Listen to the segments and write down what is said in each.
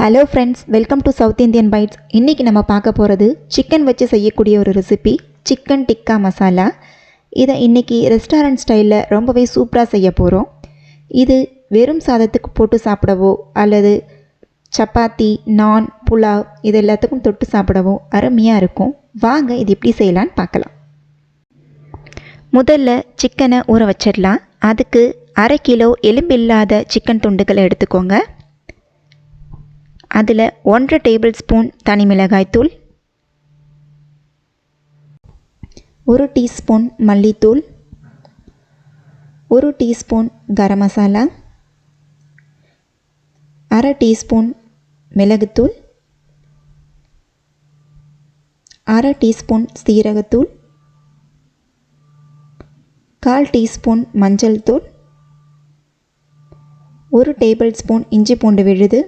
Hello friends, welcome to South Indian Bites. இன்றைக்கி நம்ம பார்க்க போகிறது சிக்கன் வச்சு செய்யக்கூடிய ஒரு ரெசிபி, சிக்கன் டிக்கா மசாலா. இதை இன்றைக்கி ரெஸ்டாரண்ட் ஸ்டைலில் ரொம்பவே சூப்பராக செய்ய போகிறோம். இது வெறும் சாதத்துக்கு போட்டு சாப்பிடவோ அல்லது சப்பாத்தி, நான், புலாவ் இது எல்லாத்துக்கும் தொட்டு சாப்பிடவோ அருமையாக இருக்கும். வாங்க இது எப்படி செய்யலான்னு பார்க்கலாம். முதல்ல சிக்கனை ஊற வச்சிடலாம். அதுக்கு 1/2 கிலோ எலும்பில்லாத சிக்கன் துண்டுகளை எடுத்துக்கோங்க. அதில் 1 டேபிள் ஸ்பூன் தனி மிளகாய்த்தூள், 1 டீஸ்பூன் மல்லித்தூள், 1 டீஸ்பூன் கரம் மசாலா, 1/2 டீஸ்பூன் மிளகுத்தூள், 1/2 டீஸ்பூன் சீரகத்தூள், 1/4 டீஸ்பூன் மஞ்சள் தூள், 1 டேபிள் ஸ்பூன் இஞ்சி பூண்டு விழுது,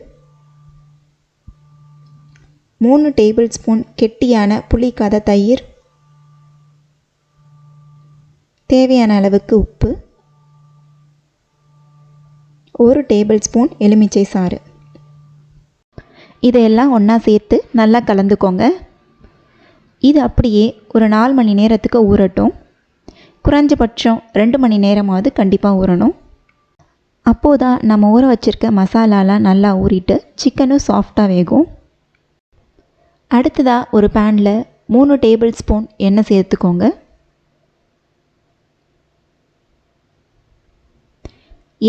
3 டேபிள் ஸ்பூன் கெட்டியான புளிக்காத தயிர், தேவையான அளவுக்கு உப்பு, 1 டேபிள் ஸ்பூன் எலுமிச்சை சாறு. இதையெல்லாம் ஒன்றா சேர்த்து நல்லா கலந்துக்கோங்க. இது அப்படியே ஒரு 4 மணி நேரத்துக்கு ஊறட்டும். குறைஞ்சபட்சம் 2 மணி நேரமாவது கண்டிப்பாக ஊறணும். அப்போதான் நம்ம ஊற வச்சுருக்க மசாலாலாம் நல்லா ஊறிட்டு சிக்கனும் சாஃப்டாக வேகும். அடுத்ததாக ஒரு பேனில் 3 டேபிள் ஸ்பூன் எண்ணெய் சேர்த்துக்கோங்க.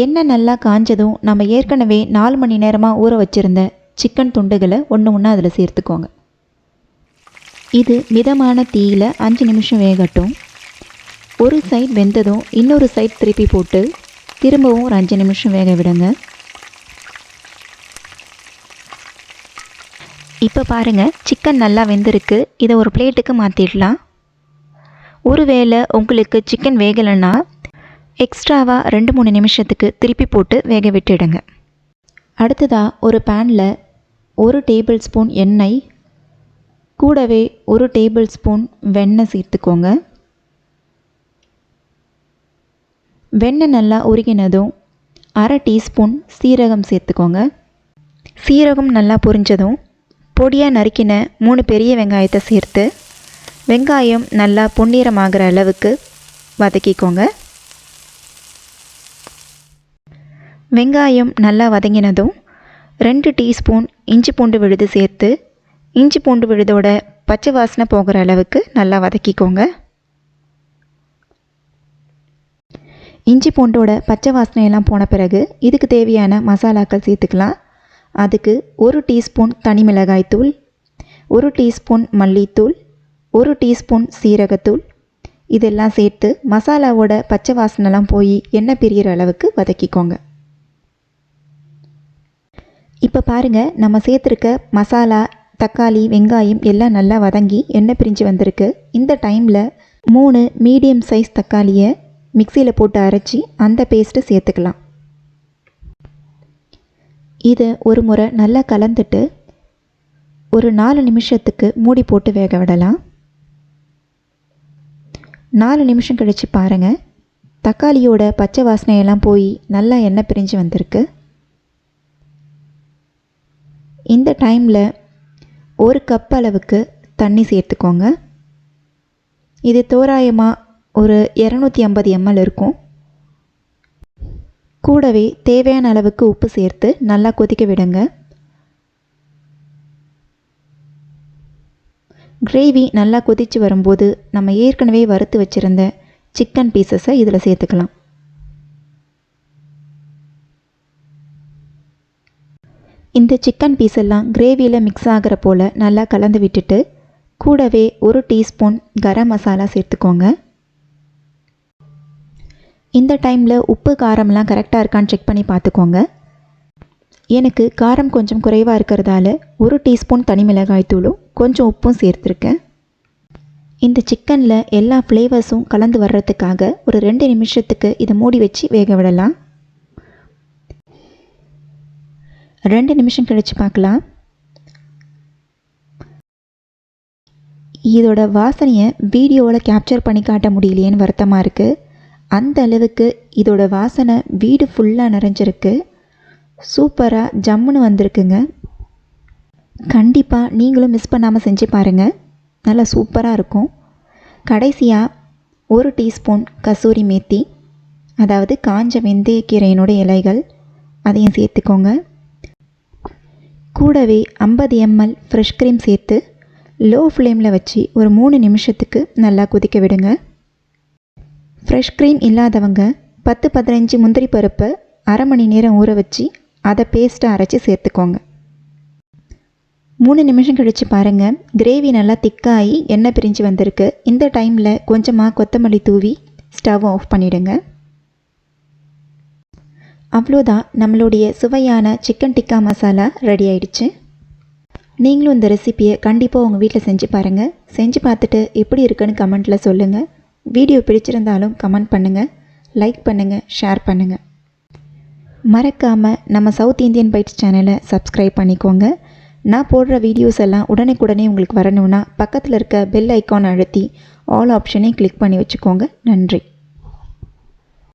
எண்ணெய் நல்லா காஞ்சதும் நம்ம ஏற்கனவே 4 மணி நேரமாக ஊற வச்சுருந்த சிக்கன் துண்டுகளை ஒன்று அதில் சேர்த்துக்கோங்க. இது மிதமான தீயில் 5 நிமிஷம் வேகட்டும். ஒரு சைட் வெந்ததும் இன்னொரு சைட் திருப்பி போட்டு திரும்பவும் ஒரு 5 நிமிஷம் வேக விடுங்க. இப்போ பாருங்கள், சிக்கன் நல்லா வெந்திருக்கு. இதை ஒரு பிளேட்டுக்கு மாற்றிடலாம். ஒருவேளை உங்களுக்கு சிக்கன் வேகலைன்னா எக்ஸ்ட்ராவாக 2-3 நிமிஷத்துக்கு திருப்பி போட்டு வேக விட்டுடுங்க. அடுத்ததாக ஒரு பேனில் 1 டேபிள் ஸ்பூன் எண்ணெய் கூடவே 1 டேபிள் ஸ்பூன் வெண்ணெய் சேர்த்துக்கோங்க. வெண்ணெய் நல்லா உருகினதும் 1/2 டீஸ்பூன் சீரகம் சேர்த்துக்கோங்க. சீரகம் நல்லா பொரிஞ்சதும் பொடியாக நறுக்கின 3 பெரிய வெங்காயத்தை சேர்த்து வெங்காயம் நல்லா பொன்னிறமாகிற அளவுக்கு வதக்கிக்கோங்க. வெங்காயம் நல்லா வதங்கினதும் 2 டீஸ்பூன் இஞ்சி பூண்டு விழுது சேர்த்து இஞ்சி பூண்டு விழுதோட பச்சை வாசனை போகிற அளவுக்கு நல்லா வதக்கிக்கோங்க. இஞ்சி பூண்டோட பச்சை வாசனையெல்லாம் போன பிறகு இதுக்கு தேவையான மசாலாக்கள் சேர்த்துக்கலாம். அதுக்கு 1 டீஸ்பூன் தனி மிளகாய்த்தூள், 1 டீஸ்பூன் மல்லித்தூள், 1 டீஸ்பூன் சீரகத்தூள் இதெல்லாம் சேர்த்து மசாலாவோட பச்சை வாசனைலாம் போய் எண்ணெய் பிரிகிற அளவுக்கு வதக்கிக்கோங்க. இப்போ பாருங்கள், நம்ம சேர்த்துருக்க மசாலா, தக்காளி, வெங்காயம் எல்லாம் நல்லா வதங்கி எண்ணெய் பிரிஞ்சு வந்திருக்கு. இந்த டைமில் 3 மீடியம் சைஸ் தக்காளியை மிக்சியில் போட்டு அரைச்சி அந்த பேஸ்ட்டை சேர்த்துக்கலாம். இதை ஒரு முறை நல்லா கலந்துட்டு ஒரு 4 நிமிஷத்துக்கு மூடி போட்டு வேக விடலாம். 4 நிமிஷம் கழித்து பாருங்கள், தக்காளியோட பச்சை வாசனையெல்லாம் போய் நல்லா எண்ணெய் பிரிஞ்சு வந்திருக்கு. இந்த டைமில் 1 கப் அளவுக்கு தண்ணி சேர்த்துக்கோங்க. இது தோராயமாக ஒரு 250 ml இருக்கும். கூடவே தேவையான அளவுக்கு உப்பு சேர்த்து நல்லா கொதிக்க விடுங்க. கிரேவி நல்லா கொதித்து வரும்போது நம்ம ஏற்கனவே வறுத்து வச்சுருந்த சிக்கன் பீசஸை இதில் சேர்த்துக்கலாம். இந்த சிக்கன் பீஸெல்லாம் கிரேவியில் மிக்ஸ் ஆகிற போல் நல்லா கலந்து விட்டுட்டு கூடவே 1 டீஸ்பூன் கரம் மசாலா சேர்த்துக்கோங்க. இந்த டைமில் உப்பு காரம்லாம் கரெக்டாக இருக்கான்னு செக் பண்ணி பார்த்துக்கோங்க. எனக்கு காரம் கொஞ்சம் குறைவாக இருக்கிறதால 1 டீஸ்பூன் தனி மிளகாய்த்தூளும் கொஞ்சம் உப்பும் சேர்த்துருக்கேன். இந்த சிக்கனில் எல்லா ஃப்ளேவர்ஸும் கலந்து வர்றதுக்காக ஒரு 2 நிமிஷத்துக்கு இதை மூடி வச்சு வேக விடலாம். 2 நிமிஷம் கழித்து பார்க்கலாம். இதோட வாசனையை வீடியோவில் கேப்சர் பண்ணி காட்ட முடியலையேன்னு வருத்தமாக இருக்குது. அந்த அளவுக்கு இதோட வாசனை வீடு ஃபுல்லாக நிறைஞ்சிருக்கு. சூப்பராக ஜம்முன்னு வந்திருக்குங்க. கண்டிப்பாக நீங்களும் மிஸ் பண்ணாமல் செஞ்சு பாருங்கள், நல்லா சூப்பராக இருக்கும். கடைசியாக 1 டீஸ்பூன் கசூரி மேத்தி, அதாவது காஞ்ச வெந்தயக்கீரையினுடைய இலைகள், அதையும் சேர்த்துக்கோங்க. கூடவே 50 ml ஃப்ரெஷ் க்ரீம் சேர்த்து லோ ஃப்ளேமில் வச்சு ஒரு 3 நிமிஷத்துக்கு நல்லா கொதிக்க விடுங்க. ஃப்ரெஷ் க்ரீம் இல்லாதவங்க 10-15 முந்திரி பருப்பை அரை மணி நேரம் ஊற வச்சு அதை பேஸ்ட்டாக அரைச்சி சேர்த்துக்கோங்க. 3 நிமிஷம் கழித்து பாருங்கள், கிரேவி நல்லா திக்காகி எண்ணெய் பிரிஞ்சு வந்திருக்கு. இந்த டைமில் கொஞ்சமாக கொத்தமல்லி தூவி ஸ்டவ் ஆஃப் பண்ணிவிடுங்க. அவ்வளோதான், நம்மளுடைய சுவையான சிக்கன் டிக்கா மசாலா ரெடி ஆயிடுச்சு. நீங்களும் இந்த ரெசிப்பியை கண்டிப்பாக உங்கள் வீட்டில் செஞ்சு பாருங்கள். செஞ்சு பார்த்துட்டு எப்படி இருக்குன்னு கமெண்ட்டில் சொல்லுங்கள். வீடியோ பிடிச்சிருந்தாலும் கமெண்ட் பண்ணுங்கள், லைக் பண்ணுங்கள், ஷேர் பண்ணுங்கள். மறக்காமல் நம்ம சவுத் இந்தியன் பைட்ஸ் சேனலை சப்ஸ்கிரைப் பண்ணிக்கோங்க. நான் போடுற வீடியோஸ் எல்லாம் உடனே உங்களுக்கு வரணும்னா பக்கத்தில் இருக்க பெல் ஐக்கான் அழுத்தி ஆல் ஆப்ஷனை கிளிக் பண்ணி வச்சுக்கோங்க. நன்றி.